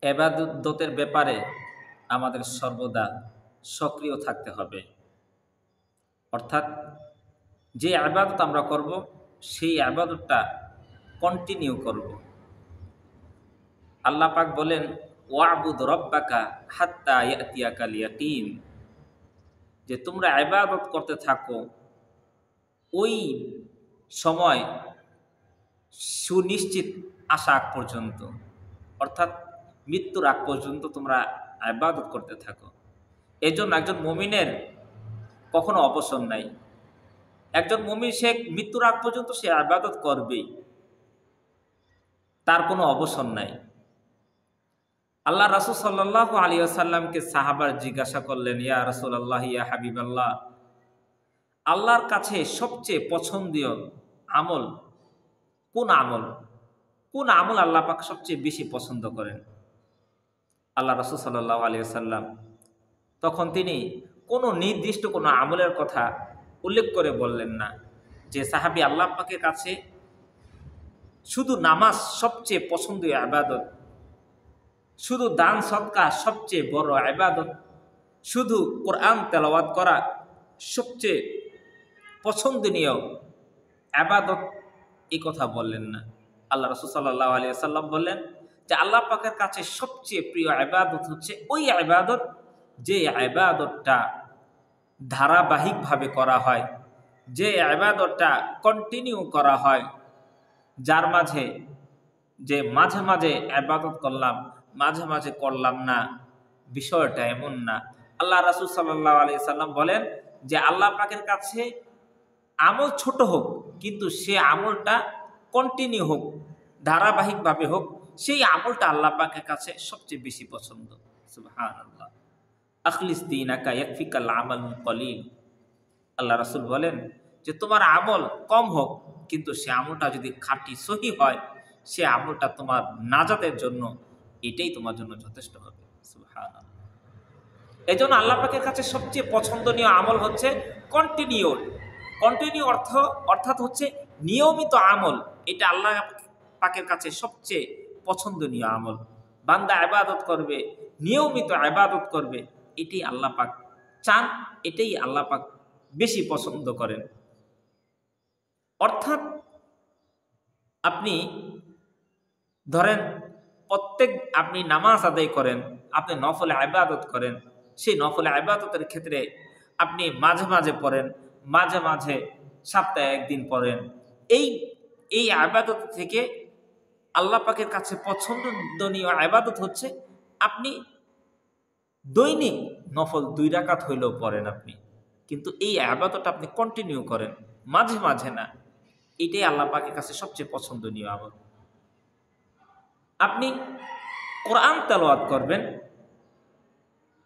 ইবাদতের ব্যাপারে আমাদের সর্বদা সক্রিয় থাকতে হবে। অর্থাৎ যে ইবাদত আমরা করব সেই ইবাদতটা কন্টিনিউ করব। আল্লাহ পাক বলেন, ওয়াবুদ রব্বাকা হাত্তা ইয়াতিয়াকাল ইয়াকিন, যে তোমরা ইবাদত করতে থাকো ওই সময় সুনিশ্চিত আসা আগ পর্যন্ত, অর্থাৎ মৃত্যুর আগ পর্যন্ত তোমরা ইবাদত করতে থাকো। এই জন্য একজন মুমিনের কখনো অবসর নাই। একজন মুমিন সে মৃত্যুর আগ পর্যন্ত সে ইবাদত করবেই, তার কোনো অবসর নাই। আল্লাহ রাসূল সাল্লাল্লাহু আলাইহি ওয়াসাল্লামকে সাহাবার জিজ্ঞাসা করলেন, ইয়া রাসূলুল্লাহ, ইয়া হাবিবাল্লাহ, আল্লাহর কাছে সবচেয়ে পছন্দীয় আমল কোন আমল? কোন আমল আল্লাহ পাক সবচেয়ে বেশি পছন্দ করেন? আল্লাহ রাসূল সাল্লাল্লাহু আলাইহি ওয়াসাল্লাম তখন তিনি কোনো নির্দিষ্ট কোনো আমলের কথা উল্লেখ করে বললেন না যে সাহাবী আল্লাহ পাকের কাছে শুধু নামাজ সবচেয়ে পছন্দীয় ইবাদত, শুধু দান সদকা সবচেয়ে বড় ইবাদত, শুধু কোরআন তেলাওয়াত করা সবচেয়ে পছন্দনীয় ইবাদত, এই কথা বললেন না। আল্লাহ রাসূল সাল্লাল্লাহু আলাইহি ওয়াসাল্লাম বললেন যে আল্লাহ পাকের কাছে সবচেয়ে প্রিয় ইবাদত হচ্ছে ওই ইবাদত যে ইবাদতটা ধারাবাহিকভাবে করা হয়, যে ইবাদতটা কন্টিনিউ করা হয়, যার মাঝে যে মাঝে মাঝে ইবাদত করলাম মাঝে মাঝে করলাম না, বিষয়টা এমন না। আল্লাহ রাসূল সাল্লাল্লাহু আলাইহি ওয়াসাল্লাম বলেন যে আল্লাহ পাকের কাছে আমল ছোট হোক কিন্তু সে আমলটা কন্টিনিউ হোক, ধারাবাহিকভাবে হোক, সেই আমলটা আল্লাহ পাকের কাছে সবচেয়ে বেশি পছন্দ। সুবহানাল্লাহ। আখলিস দীনাকা ইয়াকফিকাল আমালুল কলিল। আল্লাহ রাসূল বলেন যে তোমার আমল কম হোক কিন্তু সে আমলটা যদি খাঁটি সহি হয়, সে আমলটা তোমার নাজাতের জন্য, এটাই তোমার জন্য যথেষ্ট হবে। সুবহানাল্লাহ। এই জন্য আল্লাহ পাকের কাছে সবচেয়ে পছন্দনীয় আমল হচ্ছে কন্টিনিউ। কন্টিনিউ অর্থাৎ হচ্ছে নিয়মিত আমল। এটা আল্লাহ পাকের কাছে সবচেয়ে পছন্দনীয় আমল। বান্দা ইবাদত করবে, নিয়মিত ইবাদত করবে, এটাই আল্লাহ পাক চান, এটাই আল্লাহ পাক বেশি পছন্দ করেন। অর্থাৎ আপনি ধরেন আপনি নামাজ আদায় করেন, আপনি নফল ইবাদত করেন, সেই নফল ইবাদতের ক্ষেত্রে আপনি মাঝে মাঝে পড়েন, মাঝে মাঝে সপ্তাহে একদিন পড়েন। এই ইবাদত থেকে আল্লাহ পাকের কাছে পছন্দনীয় ইবাদত হচ্ছে আপনি দৈনিক নফল 2 রাকাত হইলেও পড়েন আপনি, কিন্তু এই ইবাদতটা আপনি কন্টিনিউ করেন, মাঝে মাঝে না। এটাই আল্লাহ পাকের কাছে সবচেয়ে পছন্দনীয় আমল। আপনি কোরআন তেলাওয়াত করবেন,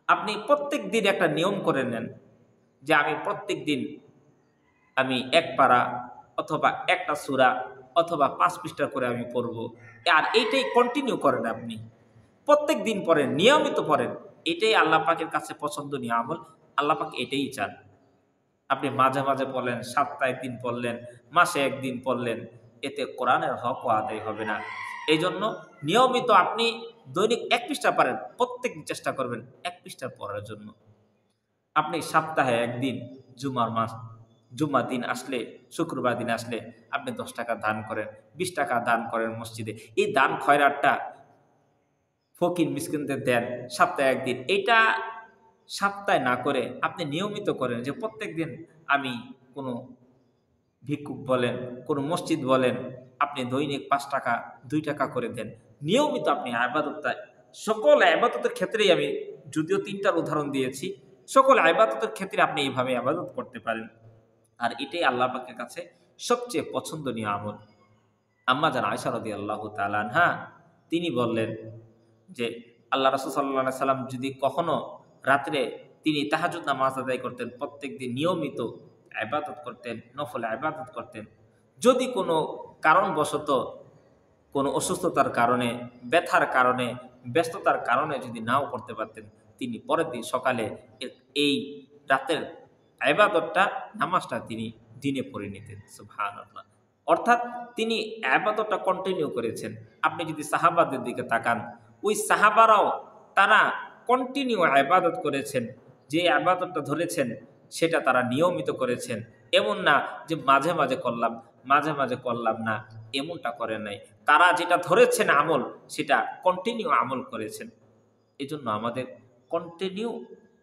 আপনি প্রত্যেক দিন একটা নিয়ম করে নেন যে আমি প্রত্যেক দিন আমি 1 পারা অথবা একটা সূরা অথবা 5 পৃষ্ঠা করে আমি পড়ব। আর এইটাই কন্টিনিউ করেন, আপনি প্রত্যেক দিন পড়েন, নিয়মিত পড়েন। এটাই আল্লাহ পাকের কাছে পছন্দনীয় আমল। আল্লাহ পাক এটাই চান। আপনি মাঝে মাঝে পড়লেন, সপ্তাহে 1 দিন পড়লেন, মাসে 1 দিন পড়লেন, এতে কোরআনের হকও আদায় হবে না। এই জন্য নিয়মিত আপনি দৈনিক 1 পৃষ্ঠা পারেন, প্রত্যেক দিন চেষ্টা করবেন 1 পৃষ্ঠা পড়ার জন্য। আপনি সপ্তাহে 1 দিন জুম্মার দিন আসলে, শুক্রবার দিন আসলে আপনি 10 টাকা দান করেন, 20 টাকা দান করেন মসজিদে। এই দান খয়রাতটা ফকির মিসকিনদের দেন সপ্তাহে 1 দিন। এটা সপ্তাহে না করে আপনি নিয়মিত করেন যে প্রত্যেক দিন আমি কোনো ভিক্ষুক বলেন, কোনো মসজিদ বলেন, আপনি দৈনিক 5 টাকা 2 টাকা করে দেন। নিয়মিত আপনি ইবাদতটা, সকল ইবাদতের ক্ষেত্রেই আমি যদিও 3টার উদাহরণ দিয়েছি, সকল ইবাদতের ক্ষেত্রে আপনি এইভাবে ইবাদত করতে পারেন। আর এটাই আল্লাহ পাকের কাছে সবচেয়ে পছন্দনীয় আমল। আম্মা জান আয়েশা রাদিয়াল্লাহু তাআলা আনহা তিনি বললেন যে আল্লাহ রাসূল সাল্লাল্লাহু আলাইহি সাল্লাম যদি কখনো রাত্রে তিনি তাহাজ্জুদ নামাজ আদায় করতেন, প্রত্যেকদিন নিয়মিত ইবাদত করতেন, নফল ইবাদত করতেন। যদি কোনো কারণবশত, কোনো অসুস্থতার কারণে, ব্যথার কারণে, ব্যস্ততার কারণে যদি নাও করতে পারতেন, তিনি পরের দিন সকালে এই রাতের ইবাদতটা, নামাজটা তিনি দিনে পড়ে নিতেন। সুবহানাল্লাহ। অর্থাৎ তিনি ইবাদতটা কন্টিনিউ করেছেন। আপনি যদি সাহাবাদের দিকে তাকান, ওই সাহাবারাও তারা কন্টিনিউ ইবাদত করেছেন, যে ইবাদতটা ধরেছেন সেটা তারা নিয়মিত করেছেন। এমন না যে মাঝে মাঝে করলাম মাঝে মাঝে করলাম না, এমনটা করে নাই। তারা যেটা ধরেছেন আমল, সেটা কন্টিনিউ আমল করেছেন। এই জন্য আমাদের কন্টিনিউ,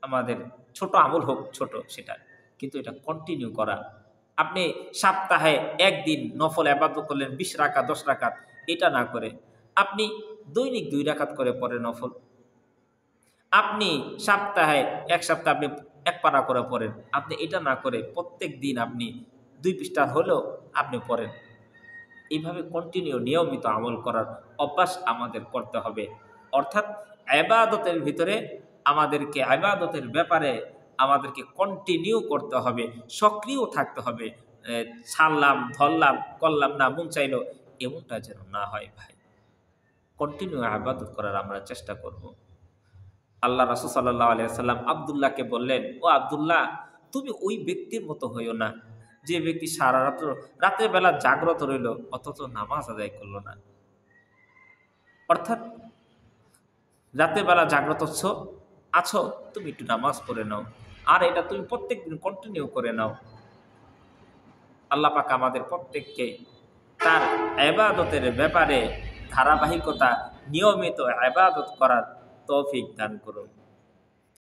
আমাদের ছোট আমল হোক ছোট সেটা, কিন্তু এটা কন্টিনিউ করা। আপনি সপ্তাহে একদিন নফল ইবাদত করলেন 20 রাকাত 10 রাকাত, এটা না করে আপনি দৈনিক 2 রাকাত করে পড়েন নফল। আপনি সপ্তাহে এক সপ্তাহ আপনি 1 পারা করে পড়েন। আপনি এটা না করে প্রত্যেক দিন আপনি 2 পৃষ্ঠা হলেও আপনি পড়েন। এইভাবে কন্টিনিউ নিয়মিত আমল করার অভ্যাস আমাদের করতে হবে। অর্থাৎ ইবাদতের ভিতরে আমাদেরকে, ইবাদতের ব্যাপারে আমাদেরকে কন্টিনিউ করতে হবে, সক্রিয় থাকতে হবে। ছাড়লাম ধরলাম করলাম না, মন চাইলো, এমনটা যেন না হয় ভাই। কন্টিনিউ ইবাদত করার আমরা চেষ্টা করব। আল্লাহ রাসূল সাল্লাল্লাহু আলাইহি ওয়াসাল্লাম আব্দুল্লাহকে বললেন, ও আব্দুল্লাহ, তুমি ওই ব্যক্তির মতো হইও না যে ব্যক্তি সারা রাতের বেলা জাগ্রত রইল অথচ নামাজ আদায় করলো না। অর্থাৎ রাতের বেলা জাগ্রত আছো, তুমি একটু নামাজ পড়ে নাও, আর এটা তুমি প্রত্যেকদিন কন্টিনিউ করে নাও। আল্লাহ পাক আমাদের প্রত্যেককে তার ইবাদতের ব্যাপারে ধারাবাহিকতা, নিয়মিত ইবাদত করার তৌফিক দান করুন।